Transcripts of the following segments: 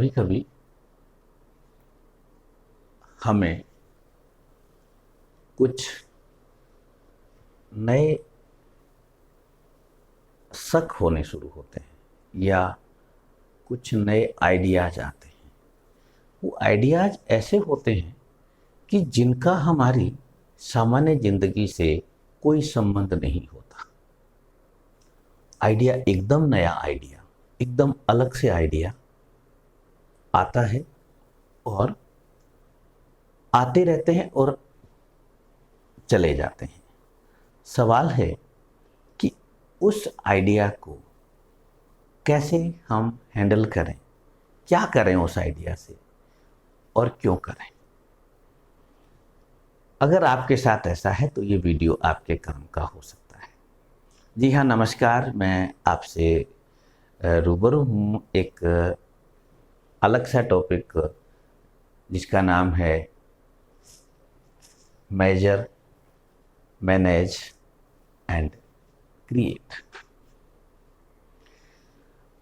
कभी कभी हमें कुछ नए शक होने शुरू होते हैं या कुछ नए आइडियाज आते हैं। वो आइडियाज ऐसे होते हैं कि जिनका हमारी सामान्य जिंदगी से कोई संबंध नहीं होता। आइडिया एकदम नया आइडिया, एकदम अलग से आइडिया आता है और आते रहते हैं और चले जाते हैं। सवाल है कि उस आइडिया को कैसे हम हैंडल करें, क्या करें उस आइडिया से और क्यों करें। अगर आपके साथ ऐसा है तो ये वीडियो आपके काम का हो सकता है। जी हाँ, नमस्कार। मैं आपसे रूबरू हूँ एक अलग सा टॉपिक जिसका नाम है मेजर, मैनेज एंड क्रिएट।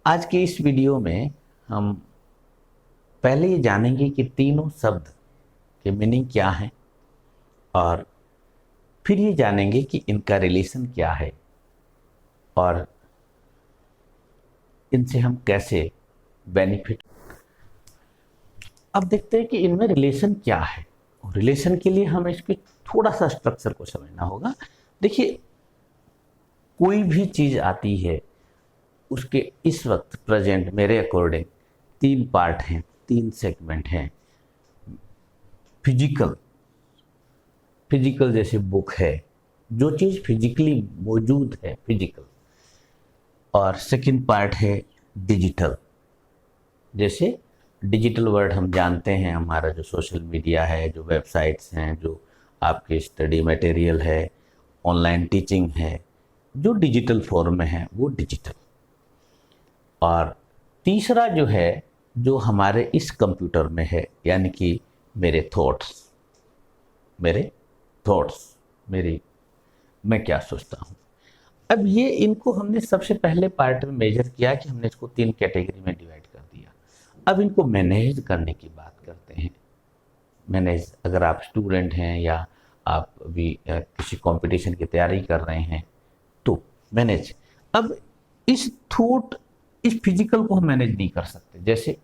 आज के इस वीडियो में हम पहले ये जानेंगे कि तीनों शब्द के मीनिंग क्या हैं और फिर ये जानेंगे कि इनका रिलेशन क्या है और इनसे हम कैसे बेनिफिट। अब देखते हैं कि इनमें रिलेशन क्या है और रिलेशन के लिए हमें इसके थोड़ा सा स्ट्रक्चर को समझना होगा। देखिए, कोई भी चीज़ आती है उसके इस वक्त प्रेजेंट मेरे अकॉर्डिंग तीन पार्ट हैं, तीन सेगमेंट हैं। फिजिकल जैसे बुक है, जो चीज़ फिजिकली मौजूद है, फिजिकल। और सेकंड पार्ट है डिजिटल। जैसे डिजिटल वर्ड हम जानते हैं, हमारा जो सोशल मीडिया है, जो वेबसाइट्स हैं, जो आपके स्टडी मटेरियल है, ऑनलाइन टीचिंग है, जो डिजिटल फॉर्म में है वो डिजिटल। और तीसरा जो है, जो हमारे इस कंप्यूटर में है, यानी कि मेरे थॉट्स, मैं क्या सोचता हूँ। अब ये इनको हमने सबसे पहले पार्ट में मेजर किया कि हमने इसको तीन कैटेगरी में डिवाइड कर दिया। अब इनको मैनेज करने की बात करते हैं। मैनेज, अगर आप स्टूडेंट हैं या आप अभी किसी कंपटीशन की तैयारी कर रहे हैं तो मैनेज। अब इस थॉट, इस फिजिकल को हम मैनेज नहीं कर सकते। जैसे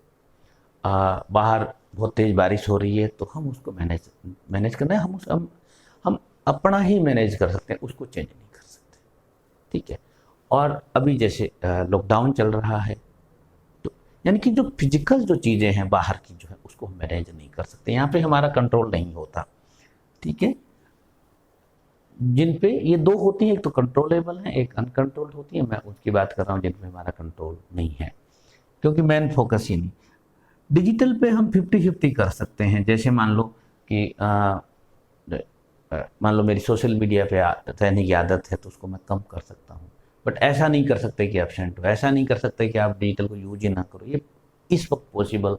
बाहर बहुत तेज बारिश हो रही है तो हम उसको मैनेज करना है, हम अपना ही मैनेज कर सकते हैं, उसको चेंज नहीं कर सकते। ठीक है। और अभी जैसे लॉकडाउन चल रहा है तो यानी कि जो फिजिकल जो चीज़ें हैं बाहर की, जो है उसको हम मैनेज नहीं कर सकते, यहाँ पे हमारा कंट्रोल नहीं होता। ठीक है। जिन पे ये दो होती है, एक तो कंट्रोलेबल है, एक अनकंट्रोल्ड होती है। मैं उसकी बात कर रहा हूँ जिन पे हमारा कंट्रोल नहीं है, क्योंकि मेन फोकस ही नहीं। डिजिटल पे हम 50-50 कर सकते हैं। जैसे मान लो कि मान लो मेरी सोशल मीडिया पे रहने की आदत है तो उसको मैं कम कर सकता हूँ, बट ऐसा नहीं कर सकते कि एब्सेंट हो, ऐसा नहीं कर सकते कि आप डिजिटल को यूज ही ना करो। ये इस वक्त पॉसिबल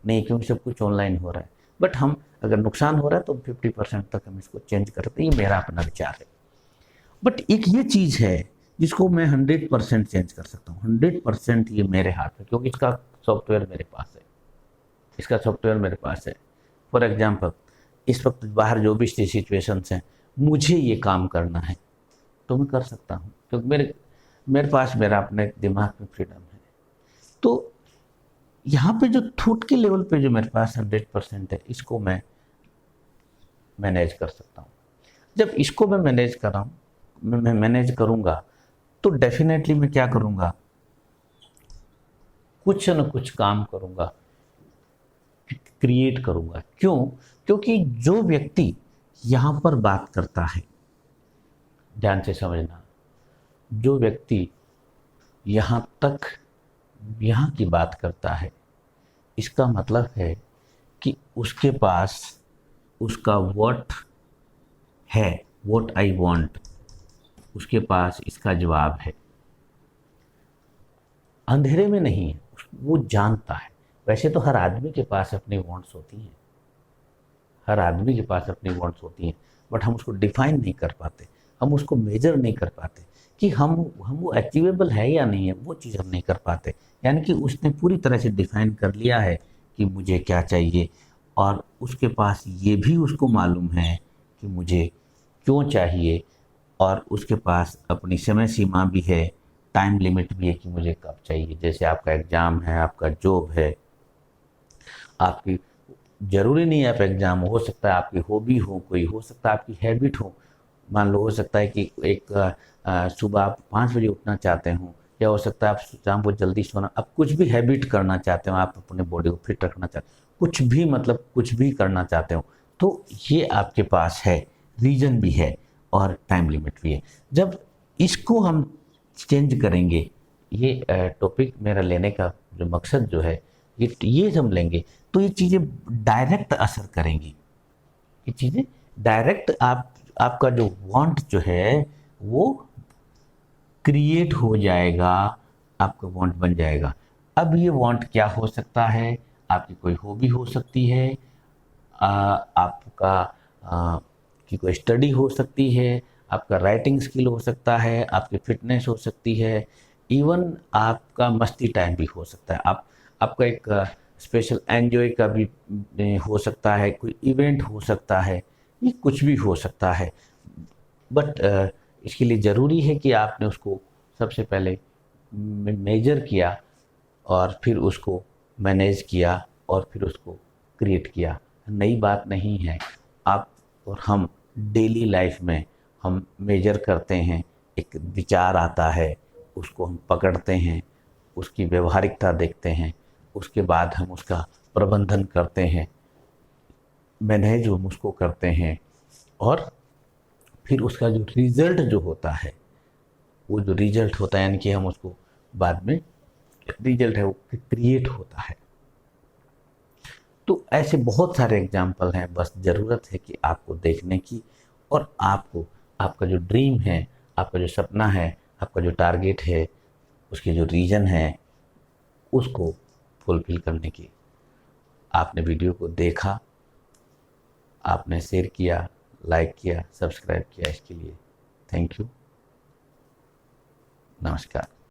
नहीं, क्योंकि सब कुछ ऑनलाइन हो रहा है। बट हम अगर नुकसान हो रहा है तो 50% तक हम इसको चेंज कर सकते हैं। ये मेरा अपना विचार है। बट एक ये चीज़ है जिसको मैं 100% चेंज कर सकता हूँ। 100% ये मेरे हाथ है, क्योंकि इसका सॉफ्टवेयर मेरे पास है। फॉर एग्जाम्पल, इस वक्त बाहर जो भी सिचुएशंस हैं, मुझे ये काम करना है तो मैं कर सकता हूँ, क्योंकि मेरे पास मेरा अपने दिमाग में फ्रीडम है। तो यहाँ पे जो थॉट के लेवल पे जो मेरे पास 100% है, इसको मैं मैनेज कर सकता हूँ। जब इसको मैं मैनेज करूँगा तो डेफिनेटली मैं क्या करूँगा, कुछ न कुछ काम करूँगा, क्रिएट करूँगा। क्यों? क्योंकि जो व्यक्ति यहाँ पर बात करता है, ध्यान से समझना, जो व्यक्ति यहाँ की बात करता है, इसका मतलब है कि उसके पास उसका व्हाट है, व्हाट आई वांट, उसके पास इसका जवाब है। अंधेरे में नहीं है, वो जानता है। वैसे तो हर आदमी के पास अपनी वांट्स होती हैं, बट हम उसको डिफाइन नहीं कर पाते, हम उसको मेजर नहीं कर पाते कि हम वो अचीवेबल है या नहीं है, वो चीज़ हम नहीं कर पाते। यानी कि उसने पूरी तरह से डिफाइन कर लिया है कि मुझे क्या चाहिए, और उसके पास ये भी उसको मालूम है कि मुझे क्यों चाहिए, और उसके पास अपनी समय सीमा भी है, टाइम लिमिट भी है कि मुझे कब चाहिए। जैसे आपका एग्ज़ाम है, आपका जॉब है, आपकी ज़रूरी नहीं है आप एग्ज़ाम, हो सकता है आपकी हॉबी हो, कोई हो सकता है आपकी हैबिट हो। मान लो हो सकता है कि एक सुबह आप 5 बजे उठना चाहते हो, या हो सकता है आप शाम को जल्दी सोना, आप कुछ भी हैबिट करना चाहते हो, आप अपने बॉडी को फिट रखना चाहते हो, कुछ भी मतलब कुछ भी करना चाहते हो, तो ये आपके पास है, रीज़न भी है और टाइम लिमिट भी है। जब इसको हम चेंज करेंगे, ये टॉपिक मेरा लेने का जो मकसद जो है, ये हम लेंगे तो ये चीज़ें डायरेक्ट असर करेंगी। ये चीज़ें डायरेक्ट आपका जो वांट जो है वो क्रिएट हो जाएगा, आपका वांट बन जाएगा। अब ये वांट क्या हो सकता है? आपकी कोई हॉबी हो सकती है, आपका की कोई स्टडी हो सकती है, आपका राइटिंग स्किल हो सकता है, आपकी फिटनेस हो सकती है, इवन आपका मस्ती टाइम भी हो सकता है। आपका एक स्पेशल एन्जॉय का भी हो सकता है, कोई इवेंट हो सकता है, ये कुछ भी हो सकता है। बट इसके लिए ज़रूरी है कि आपने उसको सबसे पहले मेजर किया, और फिर उसको मैनेज किया, और फिर उसको क्रिएट किया। नई बात नहीं है। आप और हम डेली लाइफ में हम मेजर करते हैं, एक विचार आता है, उसको हम पकड़ते हैं, उसकी व्यवहारिकता देखते हैं, उसके बाद हम उसका प्रबंधन करते हैं, मैनेज हम उसको करते हैं, और फिर उसका जो रिज़ल्ट जो होता है, वो जो रिज़ल्ट होता है यानी कि हम उसको बाद में रिज़ल्ट है वो क्रिएट होता है। तो ऐसे बहुत सारे एग्जाम्पल हैं, बस ज़रूरत है कि आपको देखने की, और आपको आपका जो ड्रीम है, आपका जो सपना है, आपका जो टारगेट है, उसके जो रीज़न है, उसको फुलफ़िल करने की। आपने वीडियो को देखा, आपने शेयर किया, लाइक किया, सब्सक्राइब किया, इसके लिए थैंक यू। नमस्कार।